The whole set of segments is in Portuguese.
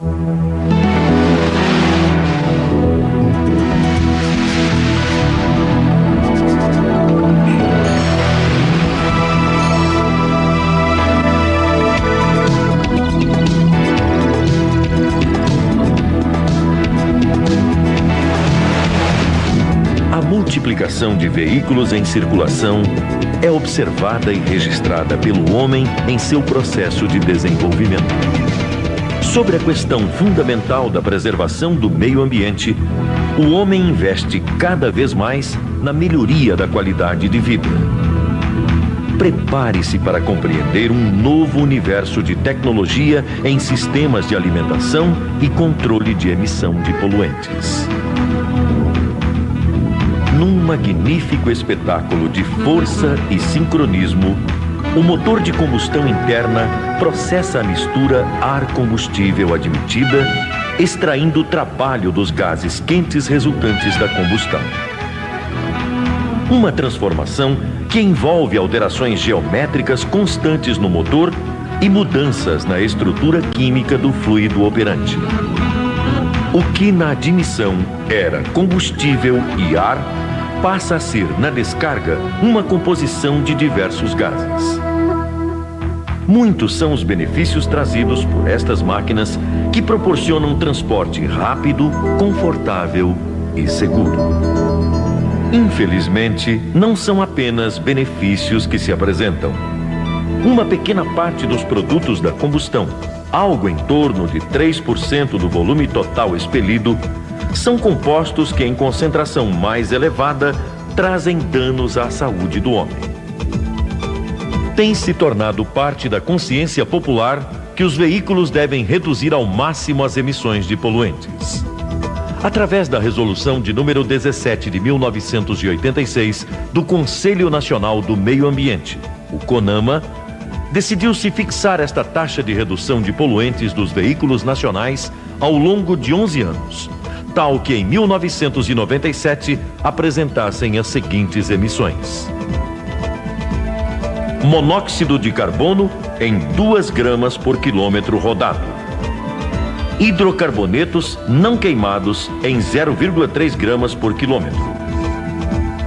A multiplicação de veículos em circulação é observada e registrada pelo homem em seu processo de desenvolvimento. Sobre a questão fundamental da preservação do meio ambiente, o homem investe cada vez mais na melhoria da qualidade de vida. Prepare-se para compreender um novo universo de tecnologia em sistemas de alimentação e controle de emissão de poluentes. Num magnífico espetáculo de força e sincronismo, o motor de combustão interna processa a mistura ar-combustível admitida, extraindo o trabalho dos gases quentes resultantes da combustão. Uma transformação que envolve alterações geométricas constantes no motor e mudanças na estrutura química do fluido operante. O que na admissão era combustível e ar passa a ser, na descarga, uma composição de diversos gases. Muitos são os benefícios trazidos por estas máquinas que proporcionam transporte rápido, confortável e seguro. Infelizmente, não são apenas benefícios que se apresentam. Uma pequena parte dos produtos da combustão, algo em torno de 3% do volume total expelido, são compostos que, em concentração mais elevada, trazem danos à saúde do homem. Tem se tornado parte da consciência popular que os veículos devem reduzir ao máximo as emissões de poluentes. Através da resolução de número 17 de 1986 do Conselho Nacional do Meio Ambiente, o CONAMA, decidiu-se fixar esta taxa de redução de poluentes dos veículos nacionais ao longo de 11 anos, tal que em 1997 apresentassem as seguintes emissões: monóxido de carbono em 2 gramas por quilômetro rodado, hidrocarbonetos não queimados em 0,3 gramas por quilômetro,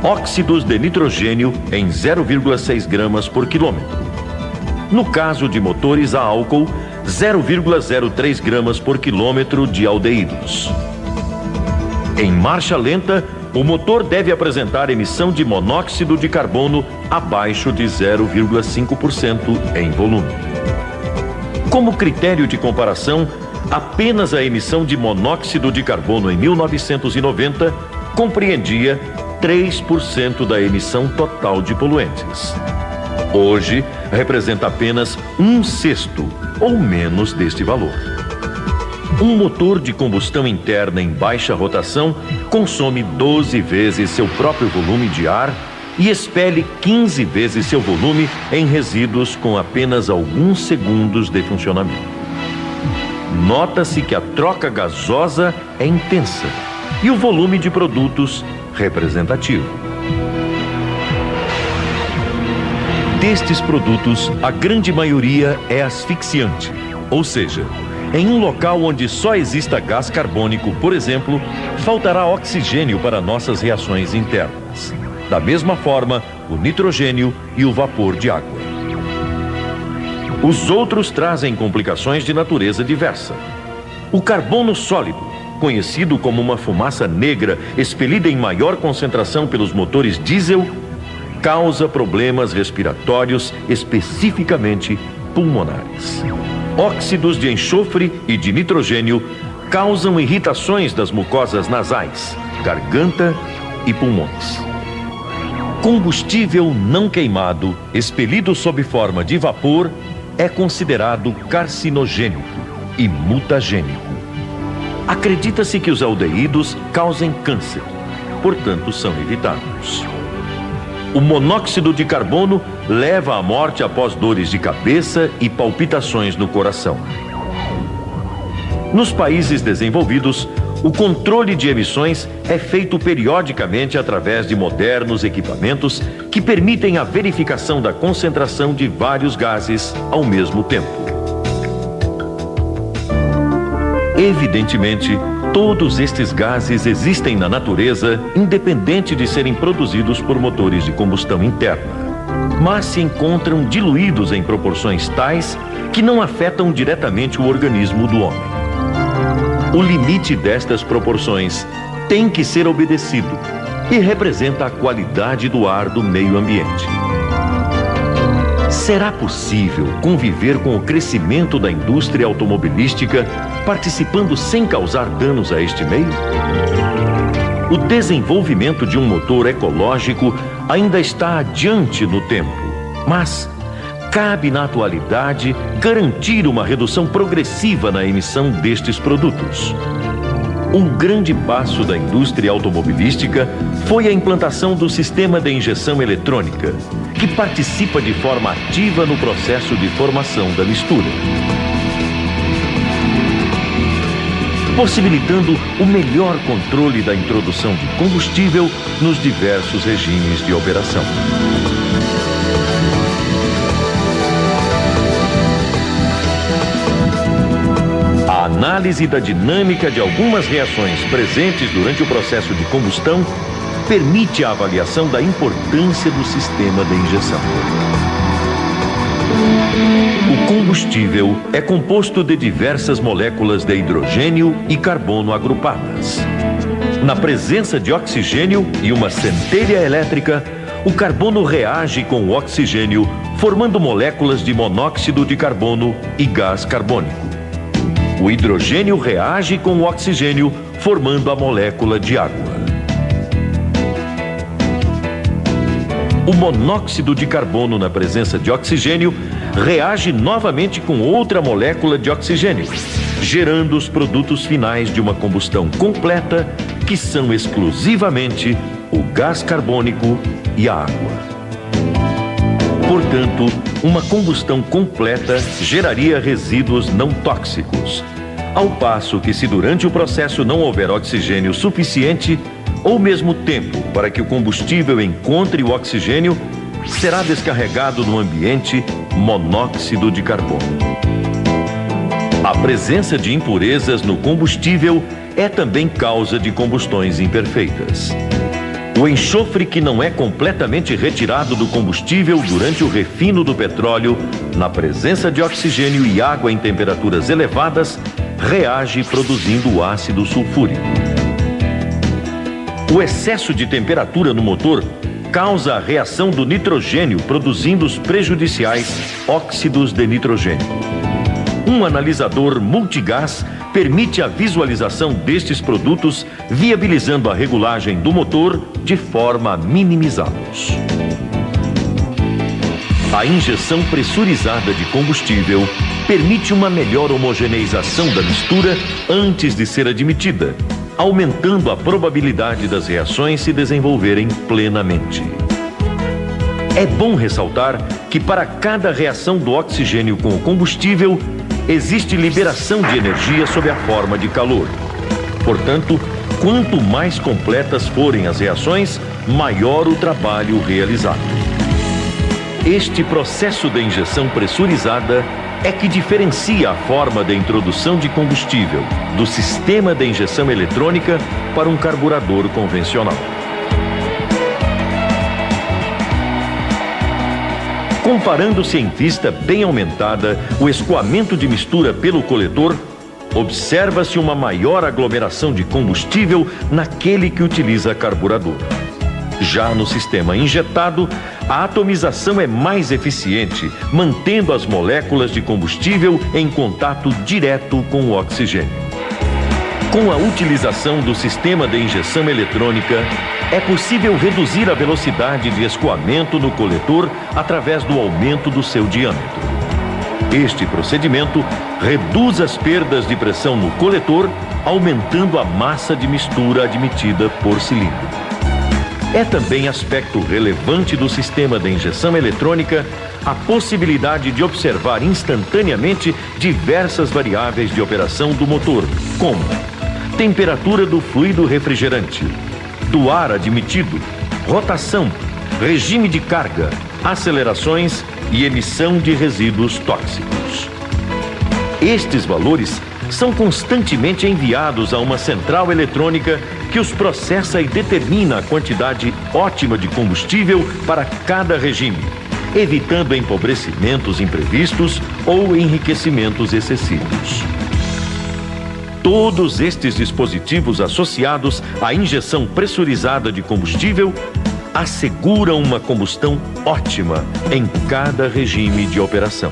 óxidos de nitrogênio em 0,6 gramas por quilômetro. No caso de motores a álcool, 0,03 gramas por quilômetro de aldeídos. Em marcha lenta, o motor deve apresentar emissão de monóxido de carbono abaixo de 0,5% em volume. Como critério de comparação, apenas a emissão de monóxido de carbono em 1990 compreendia 3% da emissão total de poluentes. Hoje, representa apenas 1/6 ou menos deste valor. Um motor de combustão interna em baixa rotação consome 12 vezes seu próprio volume de ar e expele 15 vezes seu volume em resíduos com apenas alguns segundos de funcionamento. Nota-se que a troca gasosa é intensa e o volume de produtos representativo. Destes produtos, a grande maioria é asfixiante, ou seja, em um local onde só exista gás carbônico, por exemplo, faltará oxigênio para nossas reações internas. Da mesma forma, o nitrogênio e o vapor de água. Os outros trazem complicações de natureza diversa. O carbono sólido, conhecido como uma fumaça negra expelida em maior concentração pelos motores diesel, causa problemas respiratórios, especificamente pulmonares. Óxidos de enxofre e de nitrogênio causam irritações das mucosas nasais, garganta e pulmões. Combustível não queimado, expelido sob forma de vapor, é considerado carcinogênico e mutagênico. Acredita-se que os aldeídos causem câncer, portanto são evitados. O monóxido de carbono leva à morte após dores de cabeça e palpitações no coração. Nos países desenvolvidos, o controle de emissões é feito periodicamente através de modernos equipamentos que permitem a verificação da concentração de vários gases ao mesmo tempo. Evidentemente, todos estes gases existem na natureza, independente de serem produzidos por motores de combustão interna, mas se encontram diluídos em proporções tais que não afetam diretamente o organismo do homem. O limite destas proporções tem que ser obedecido e representa a qualidade do ar do meio ambiente. Será possível conviver com o crescimento da indústria automobilística, participando sem causar danos a este meio? O desenvolvimento de um motor ecológico ainda está adiante no tempo, mas cabe na atualidade garantir uma redução progressiva na emissão destes produtos. Um grande passo da indústria automobilística foi a implantação do sistema de injeção eletrônica, que participa de forma ativa no processo de formação da mistura, possibilitando o melhor controle da introdução de combustível nos diversos regimes de operação. A análise da dinâmica de algumas reações presentes durante o processo de combustão permite a avaliação da importância do sistema de injeção. O combustível é composto de diversas moléculas de hidrogênio e carbono agrupadas. Na presença de oxigênio e uma centelha elétrica, o carbono reage com o oxigênio, formando moléculas de monóxido de carbono e gás carbônico. O hidrogênio reage com o oxigênio, formando a molécula de água. O monóxido de carbono, na presença de oxigênio, reage novamente com outra molécula de oxigênio, gerando os produtos finais de uma combustão completa, que são exclusivamente o gás carbônico e a água. Portanto, uma combustão completa geraria resíduos não tóxicos, ao passo que, se durante o processo não houver oxigênio suficiente, ou mesmo tempo para que o combustível encontre o oxigênio, será descarregado no ambiente monóxido de carbono. A presença de impurezas no combustível é também causa de combustões imperfeitas. O enxofre que não é completamente retirado do combustível durante o refino do petróleo, na presença de oxigênio e água em temperaturas elevadas, reage produzindo ácido sulfúrico. O excesso de temperatura no motor causa a reação do nitrogênio, produzindo os prejudiciais óxidos de nitrogênio. Um analisador multigás permite a visualização destes produtos, viabilizando a regulagem do motor de forma a minimizá-los. A injeção pressurizada de combustível permite uma melhor homogeneização da mistura antes de ser admitida, aumentando a probabilidade das reações se desenvolverem plenamente. É bom ressaltar que para cada reação do oxigênio com o combustível, existe liberação de energia sob a forma de calor. Portanto, quanto mais completas forem as reações, maior o trabalho realizado. Este processo de injeção pressurizada é que diferencia a forma de introdução de combustível do sistema de injeção eletrônica para um carburador convencional. Comparando-se em vista bem aumentada o escoamento de mistura pelo coletor, observa-se uma maior aglomeração de combustível naquele que utiliza carburador. Já no sistema injetado, a atomização é mais eficiente, mantendo as moléculas de combustível em contato direto com o oxigênio. Com a utilização do sistema de injeção eletrônica, é possível reduzir a velocidade de escoamento no coletor através do aumento do seu diâmetro. Este procedimento reduz as perdas de pressão no coletor, aumentando a massa de mistura admitida por cilindro. É também aspecto relevante do sistema de injeção eletrônica a possibilidade de observar instantaneamente diversas variáveis de operação do motor, como temperatura do fluido refrigerante, do ar admitido, rotação, regime de carga, acelerações e emissão de resíduos tóxicos. Estes valores são constantemente enviados a uma central eletrônica que os processa e determina a quantidade ótima de combustível para cada regime, evitando empobrecimentos imprevistos ou enriquecimentos excessivos. Todos estes dispositivos associados à injeção pressurizada de combustível asseguram uma combustão ótima em cada regime de operação.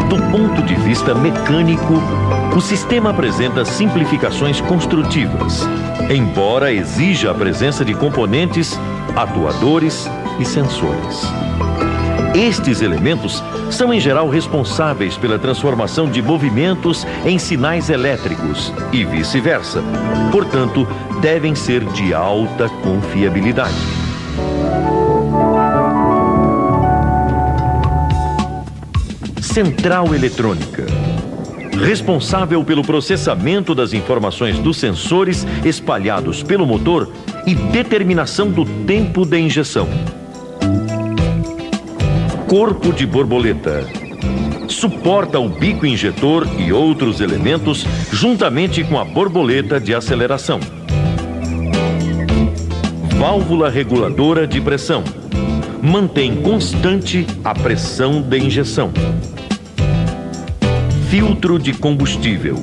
Do ponto de vista mecânico, o sistema apresenta simplificações construtivas, embora exija a presença de componentes, atuadores e sensores. Estes elementos são em geral responsáveis pela transformação de movimentos em sinais elétricos e vice-versa. Portanto, devem ser de alta confiabilidade. Central eletrônica. Responsável pelo processamento das informações dos sensores espalhados pelo motor e determinação do tempo de injeção. Corpo de borboleta. Suporta o bico injetor e outros elementos juntamente com a borboleta de aceleração. Válvula reguladora de pressão. Mantém constante a pressão de injeção. Filtro de combustível.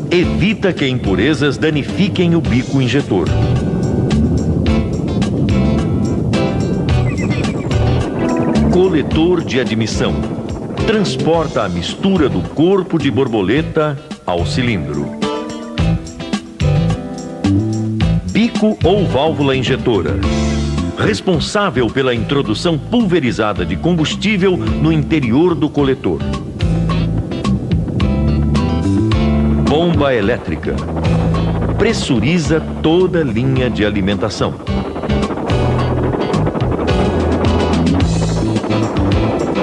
Evita que impurezas danifiquem o bico injetor. Coletor de admissão. Transporta a mistura do corpo de borboleta ao cilindro. Bico ou válvula injetora. Responsável pela introdução pulverizada de combustível no interior do coletor. Bomba elétrica. Pressuriza toda a linha de alimentação.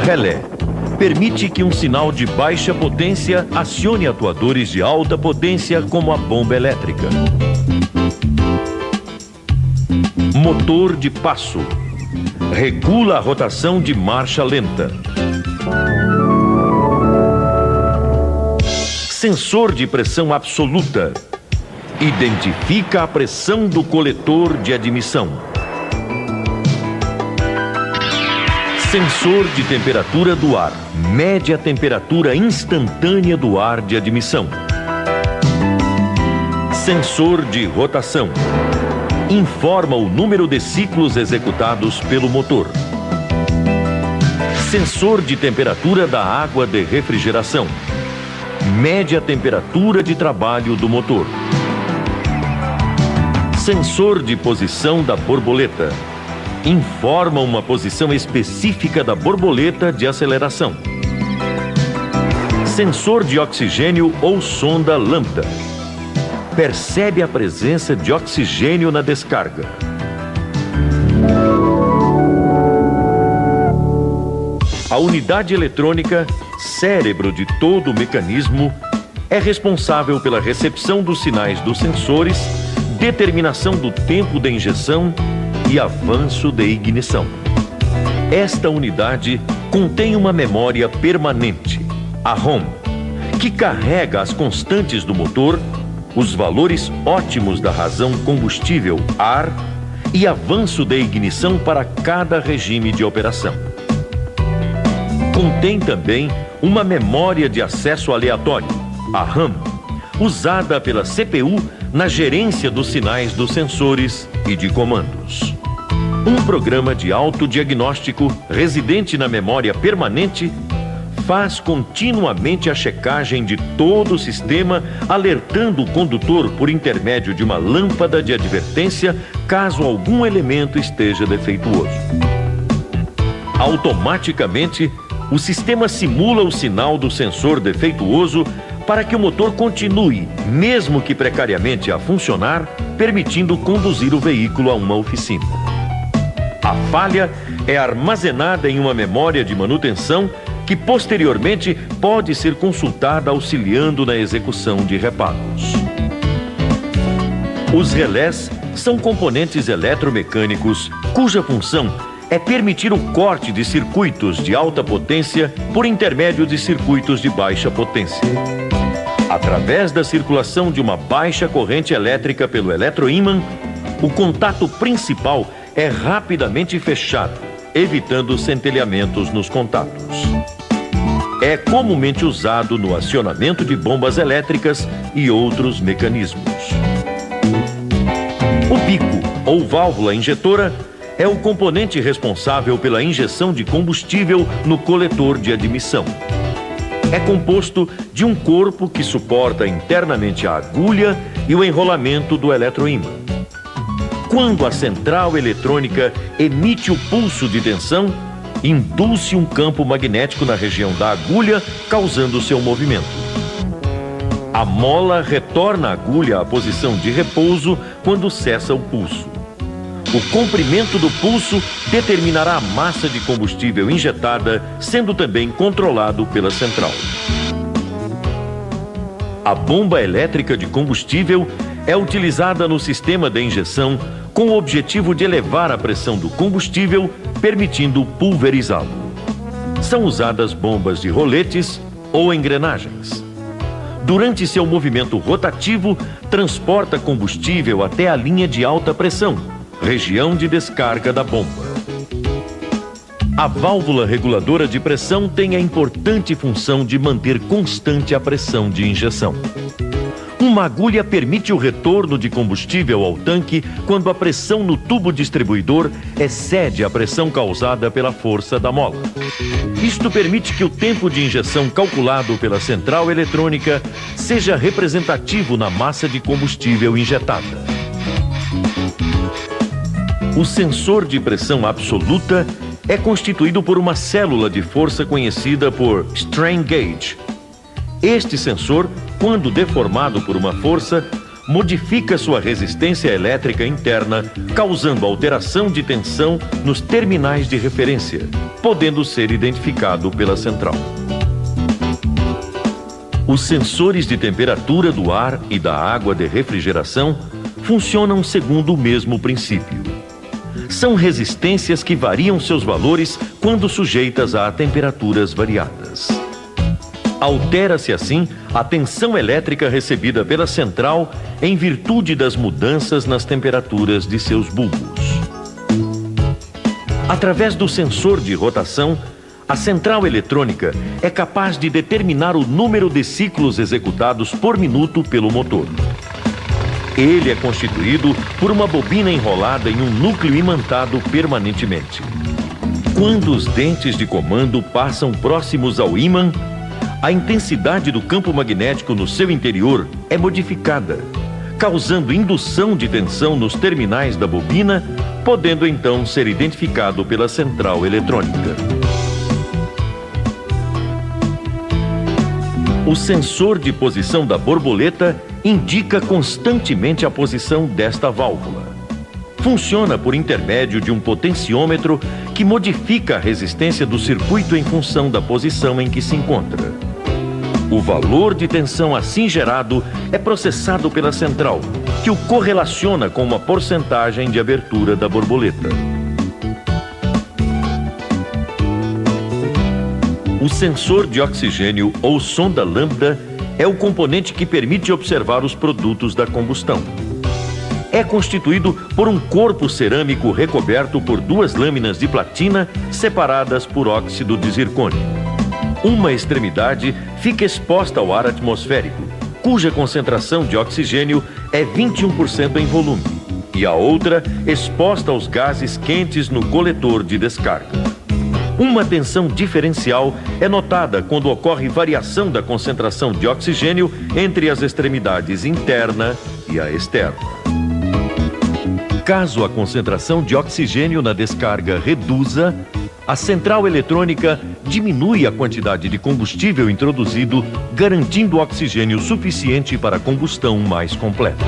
Relé. Permite que um sinal de baixa potência acione atuadores de alta potência como a bomba elétrica. Motor de passo. Regula a rotação de marcha lenta. Sensor de pressão absoluta. Identifica a pressão do coletor de admissão. Sensor de temperatura do ar. Mede a temperatura instantânea do ar de admissão. Sensor de rotação. Informa o número de ciclos executados pelo motor. Sensor de temperatura da água de refrigeração. Mede a temperatura de trabalho do motor. Sensor de posição da borboleta. Informa uma posição específica da borboleta de aceleração. Sensor de oxigênio ou sonda lambda. Percebe a presença de oxigênio na descarga. A unidade eletrônica, cérebro de todo o mecanismo, é responsável pela recepção dos sinais dos sensores, determinação do tempo de injeção e avanço de ignição. Esta unidade contém uma memória permanente, a ROM, que carrega as constantes do motor, os valores ótimos da razão combustível, ar e avanço de ignição para cada regime de operação. Contém também uma memória de acesso aleatório, a RAM, usada pela CPU na gerência dos sinais dos sensores e de comandos. Um programa de autodiagnóstico residente na memória permanente faz continuamente a checagem de todo o sistema, alertando o condutor por intermédio de uma lâmpada de advertência caso algum elemento esteja defeituoso. Automaticamente, o sistema simula o sinal do sensor defeituoso para que o motor continue, mesmo que precariamente, a funcionar, permitindo conduzir o veículo a uma oficina. A falha é armazenada em uma memória de manutenção que posteriormente pode ser consultada auxiliando na execução de reparos. Os relés são componentes eletromecânicos cuja função é permitir o corte de circuitos de alta potência por intermédio de circuitos de baixa potência. Através da circulação de uma baixa corrente elétrica pelo eletroímã, o contato principal é rapidamente fechado, evitando centelhamentos nos contatos. É comumente usado no acionamento de bombas elétricas e outros mecanismos. O bico, ou válvula injetora, é o componente responsável pela injeção de combustível no coletor de admissão. É composto de um corpo que suporta internamente a agulha e o enrolamento do eletroímã. Quando a central eletrônica emite o pulso de tensão, induz-se um campo magnético na região da agulha, causando seu movimento. A mola retorna a agulha à posição de repouso quando cessa o pulso. O comprimento do pulso determinará a massa de combustível injetada, sendo também controlado pela central. A bomba elétrica de combustível é utilizada no sistema de injeção com o objetivo de elevar a pressão do combustível, permitindo pulverizá-lo. São usadas bombas de roletes ou engrenagens. Durante seu movimento rotativo, transporta combustível até a linha de alta pressão, região de descarga da bomba. A válvula reguladora de pressão tem a importante função de manter constante a pressão de injeção. Uma agulha permite o retorno de combustível ao tanque quando a pressão no tubo distribuidor excede a pressão causada pela força da mola. Isto permite que o tempo de injeção calculado pela central eletrônica seja representativo na massa de combustível injetada. O sensor de pressão absoluta é constituído por uma célula de força conhecida por strain gauge. Este sensor, quando deformado por uma força, modifica sua resistência elétrica interna, causando alteração de tensão nos terminais de referência, podendo ser identificado pela central. Os sensores de temperatura do ar e da água de refrigeração funcionam segundo o mesmo princípio. São resistências que variam seus valores quando sujeitas a temperaturas variadas. Altera-se assim a tensão elétrica recebida pela central em virtude das mudanças nas temperaturas de seus bulbos. Através do sensor de rotação, a central eletrônica é capaz de determinar o número de ciclos executados por minuto pelo motor. Ele é constituído por uma bobina enrolada em um núcleo imantado permanentemente. Quando os dentes de comando passam próximos ao ímã, a intensidade do campo magnético no seu interior é modificada, causando indução de tensão nos terminais da bobina, podendo então ser identificado pela central eletrônica. O sensor de posição da borboleta indica constantemente a posição desta válvula. Funciona por intermédio de um potenciômetro que modifica a resistência do circuito em função da posição em que se encontra. O valor de tensão assim gerado é processado pela central, que o correlaciona com uma porcentagem de abertura da borboleta. O sensor de oxigênio ou sonda lambda é o componente que permite observar os produtos da combustão. É constituído por um corpo cerâmico recoberto por duas lâminas de platina separadas por óxido de zircônio. Uma extremidade fica exposta ao ar atmosférico, cuja concentração de oxigênio é 21% em volume, e a outra exposta aos gases quentes no coletor de descarga. Uma tensão diferencial é notada quando ocorre variação da concentração de oxigênio entre as extremidades interna e a externa. Caso a concentração de oxigênio na descarga reduza, a central eletrônica diminui a quantidade de combustível introduzido, garantindo oxigênio suficiente para a combustão mais completa.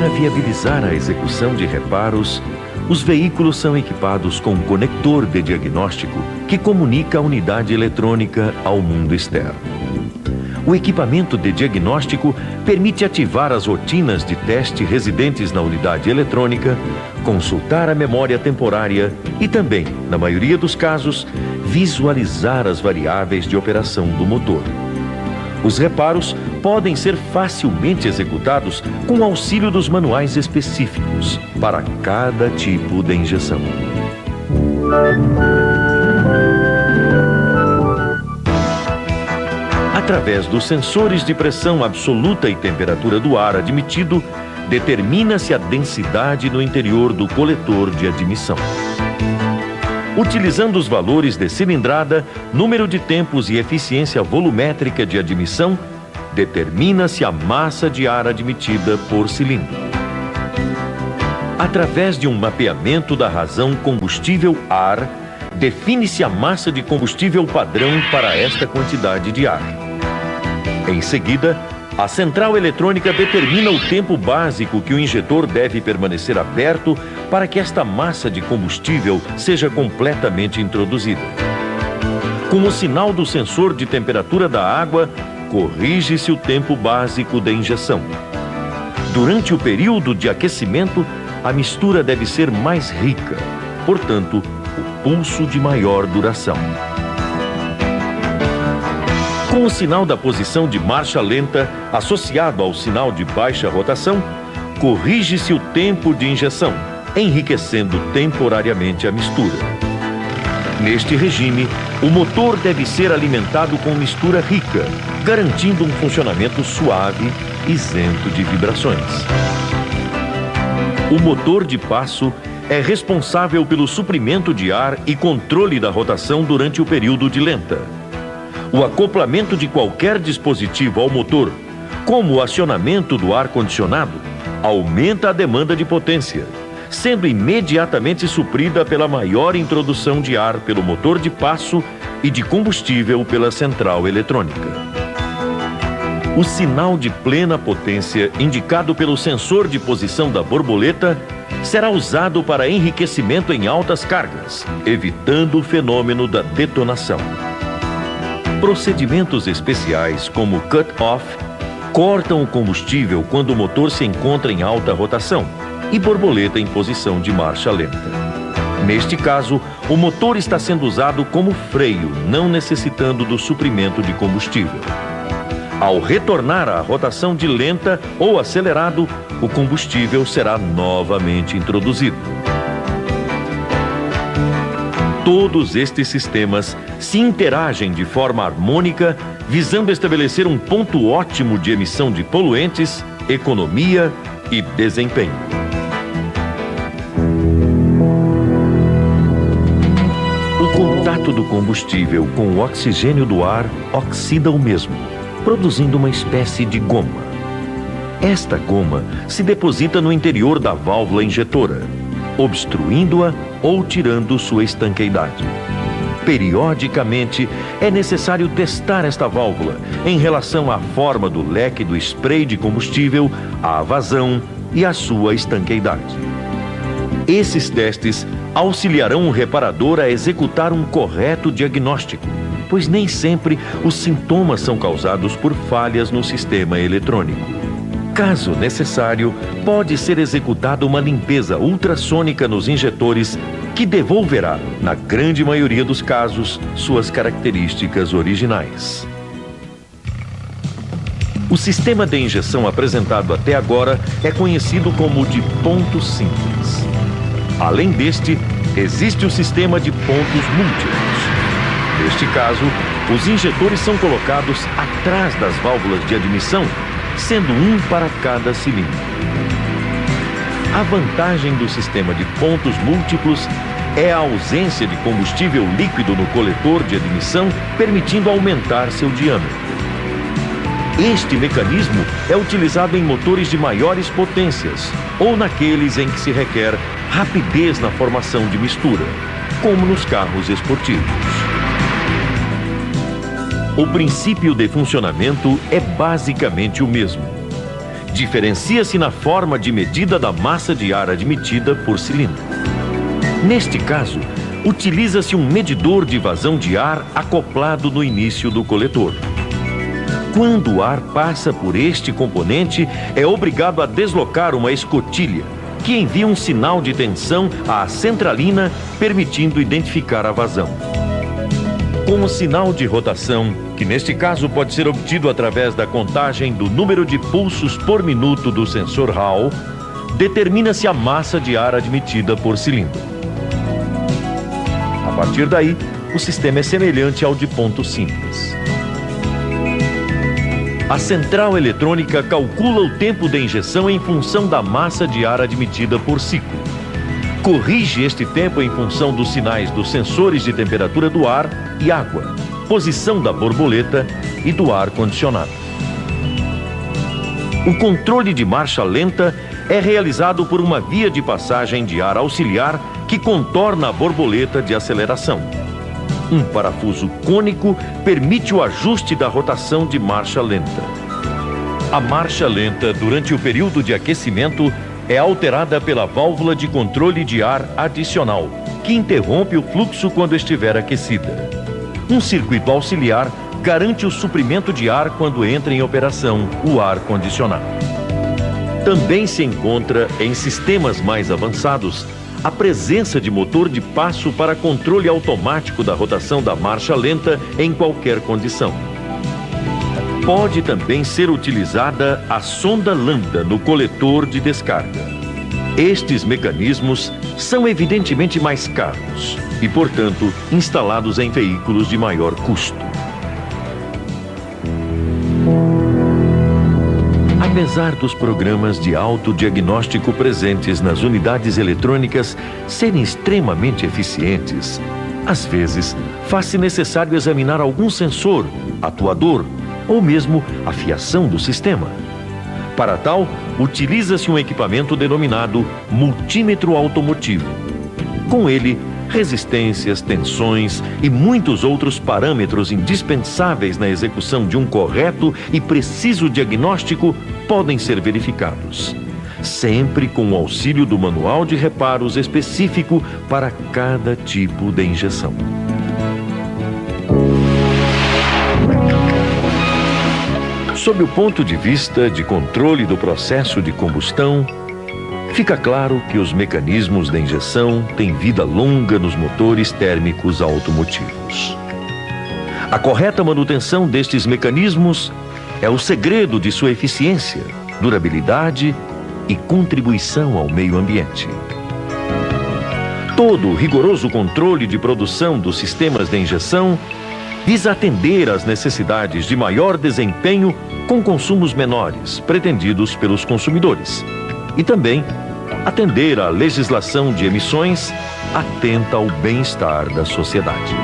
Para viabilizar a execução de reparos, os veículos são equipados com um conector de diagnóstico que comunica a unidade eletrônica ao mundo externo. O equipamento de diagnóstico permite ativar as rotinas de teste residentes na unidade eletrônica, consultar a memória temporária e também, na maioria dos casos, visualizar as variáveis de operação do motor. Os reparos podem ser facilmente executados com o auxílio dos manuais específicos para cada tipo de injeção. Através dos sensores de pressão absoluta e temperatura do ar admitido, determina-se a densidade no interior do coletor de admissão. Utilizando os valores de cilindrada, número de tempos e eficiência volumétrica de admissão, determina-se a massa de ar admitida por cilindro. Através de um mapeamento da razão combustível-ar, define-se a massa de combustível padrão para esta quantidade de ar. Em seguida, a central eletrônica determina o tempo básico que o injetor deve permanecer aberto para que esta massa de combustível seja completamente introduzida. Com o sinal do sensor de temperatura da água, corrige-se o tempo básico de injeção. Durante o período de aquecimento, a mistura deve ser mais rica, portanto, o pulso de maior duração. Com o sinal da posição de marcha lenta associado ao sinal de baixa rotação, corrige-se o tempo de injeção, enriquecendo temporariamente a mistura. Neste regime, o motor deve ser alimentado com mistura rica, garantindo um funcionamento suave, isento de vibrações. O motor de passo é responsável pelo suprimento de ar e controle da rotação durante o período de lenta. O acoplamento de qualquer dispositivo ao motor, como o acionamento do ar-condicionado, aumenta a demanda de potência, sendo imediatamente suprida pela maior introdução de ar pelo motor de passo e de combustível pela central eletrônica. O sinal de plena potência, indicado pelo sensor de posição da borboleta, será usado para enriquecimento em altas cargas, evitando o fenômeno da detonação. Procedimentos especiais, como cut-off, cortam o combustível quando o motor se encontra em alta rotação e borboleta em posição de marcha lenta. Neste caso, o motor está sendo usado como freio, não necessitando do suprimento de combustível. Ao retornar à rotação de lenta ou acelerado, o combustível será novamente introduzido. Todos estes sistemas se interagem de forma harmônica, visando estabelecer um ponto ótimo de emissão de poluentes, economia e desempenho. O contato do combustível com o oxigênio do ar oxida o mesmo, produzindo uma espécie de goma. Esta goma se deposita no interior da válvula injetora, obstruindo-a ou tirando sua estanqueidade. Periodicamente, é necessário testar esta válvula em relação à forma do leque do spray de combustível, à vazão e à sua estanqueidade. Esses testes auxiliarão o reparador a executar um correto diagnóstico, pois nem sempre os sintomas são causados por falhas no sistema eletrônico. Caso necessário, pode ser executada uma limpeza ultrassônica nos injetores que devolverá, na grande maioria dos casos, suas características originais. O sistema de injeção apresentado até agora é conhecido como de ponto simples. Além deste, existe o sistema de pontos múltiplos. Neste caso, os injetores são colocados atrás das válvulas de admissão, sendo um para cada cilindro. A vantagem do sistema de pontos múltiplos é a ausência de combustível líquido no coletor de admissão, permitindo aumentar seu diâmetro. Este mecanismo é utilizado em motores de maiores potências ou naqueles em que se requer rapidez na formação de mistura, como nos carros esportivos. O princípio de funcionamento é basicamente o mesmo. Diferencia-se na forma de medida da massa de ar admitida por cilindro. Neste caso, utiliza-se um medidor de vazão de ar acoplado no início do coletor. Quando o ar passa por este componente, é obrigado a deslocar uma escotilha, que envia um sinal de tensão à centralina, permitindo identificar a vazão. Com o sinal de rotação, que neste caso pode ser obtido através da contagem do número de pulsos por minuto do sensor Hall, determina-se a massa de ar admitida por cilindro. A partir daí, o sistema é semelhante ao de ponto simples. A central eletrônica calcula o tempo de injeção em função da massa de ar admitida por ciclo. Corrige este tempo em função dos sinais dos sensores de temperatura do ar e água, posição da borboleta e do ar condicionado. O controle de marcha lenta é realizado por uma via de passagem de ar auxiliar que contorna a borboleta de aceleração. Um parafuso cônico permite o ajuste da rotação de marcha lenta. A marcha lenta, durante o período de aquecimento, é alterada pela válvula de controle de ar adicional, que interrompe o fluxo quando estiver aquecida. Um circuito auxiliar garante o suprimento de ar quando entra em operação o ar condicionado. Também se encontra, em sistemas mais avançados, a presença de motor de passo para controle automático da rotação da marcha lenta em qualquer condição. Pode também ser utilizada a sonda lambda no coletor de descarga. Estes mecanismos são evidentemente mais caros e, portanto, instalados em veículos de maior custo. Apesar dos programas de autodiagnóstico presentes nas unidades eletrônicas serem extremamente eficientes, às vezes faz-se necessário examinar algum sensor, atuador ou mesmo a fiação do sistema. Para tal, utiliza-se um equipamento denominado multímetro automotivo. Com ele, resistências, tensões e muitos outros parâmetros indispensáveis na execução de um correto e preciso diagnóstico podem ser verificados, sempre com o auxílio do manual de reparos específico para cada tipo de injeção. Sob o ponto de vista de controle do processo de combustão, fica claro que os mecanismos de injeção têm vida longa nos motores térmicos automotivos. A correta manutenção destes mecanismos é o segredo de sua eficiência, durabilidade e contribuição ao meio ambiente. Todo o rigoroso controle de produção dos sistemas de injeção visa atender às necessidades de maior desempenho com consumos menores pretendidos pelos consumidores e também atender à legislação de emissões atenta ao bem-estar da sociedade.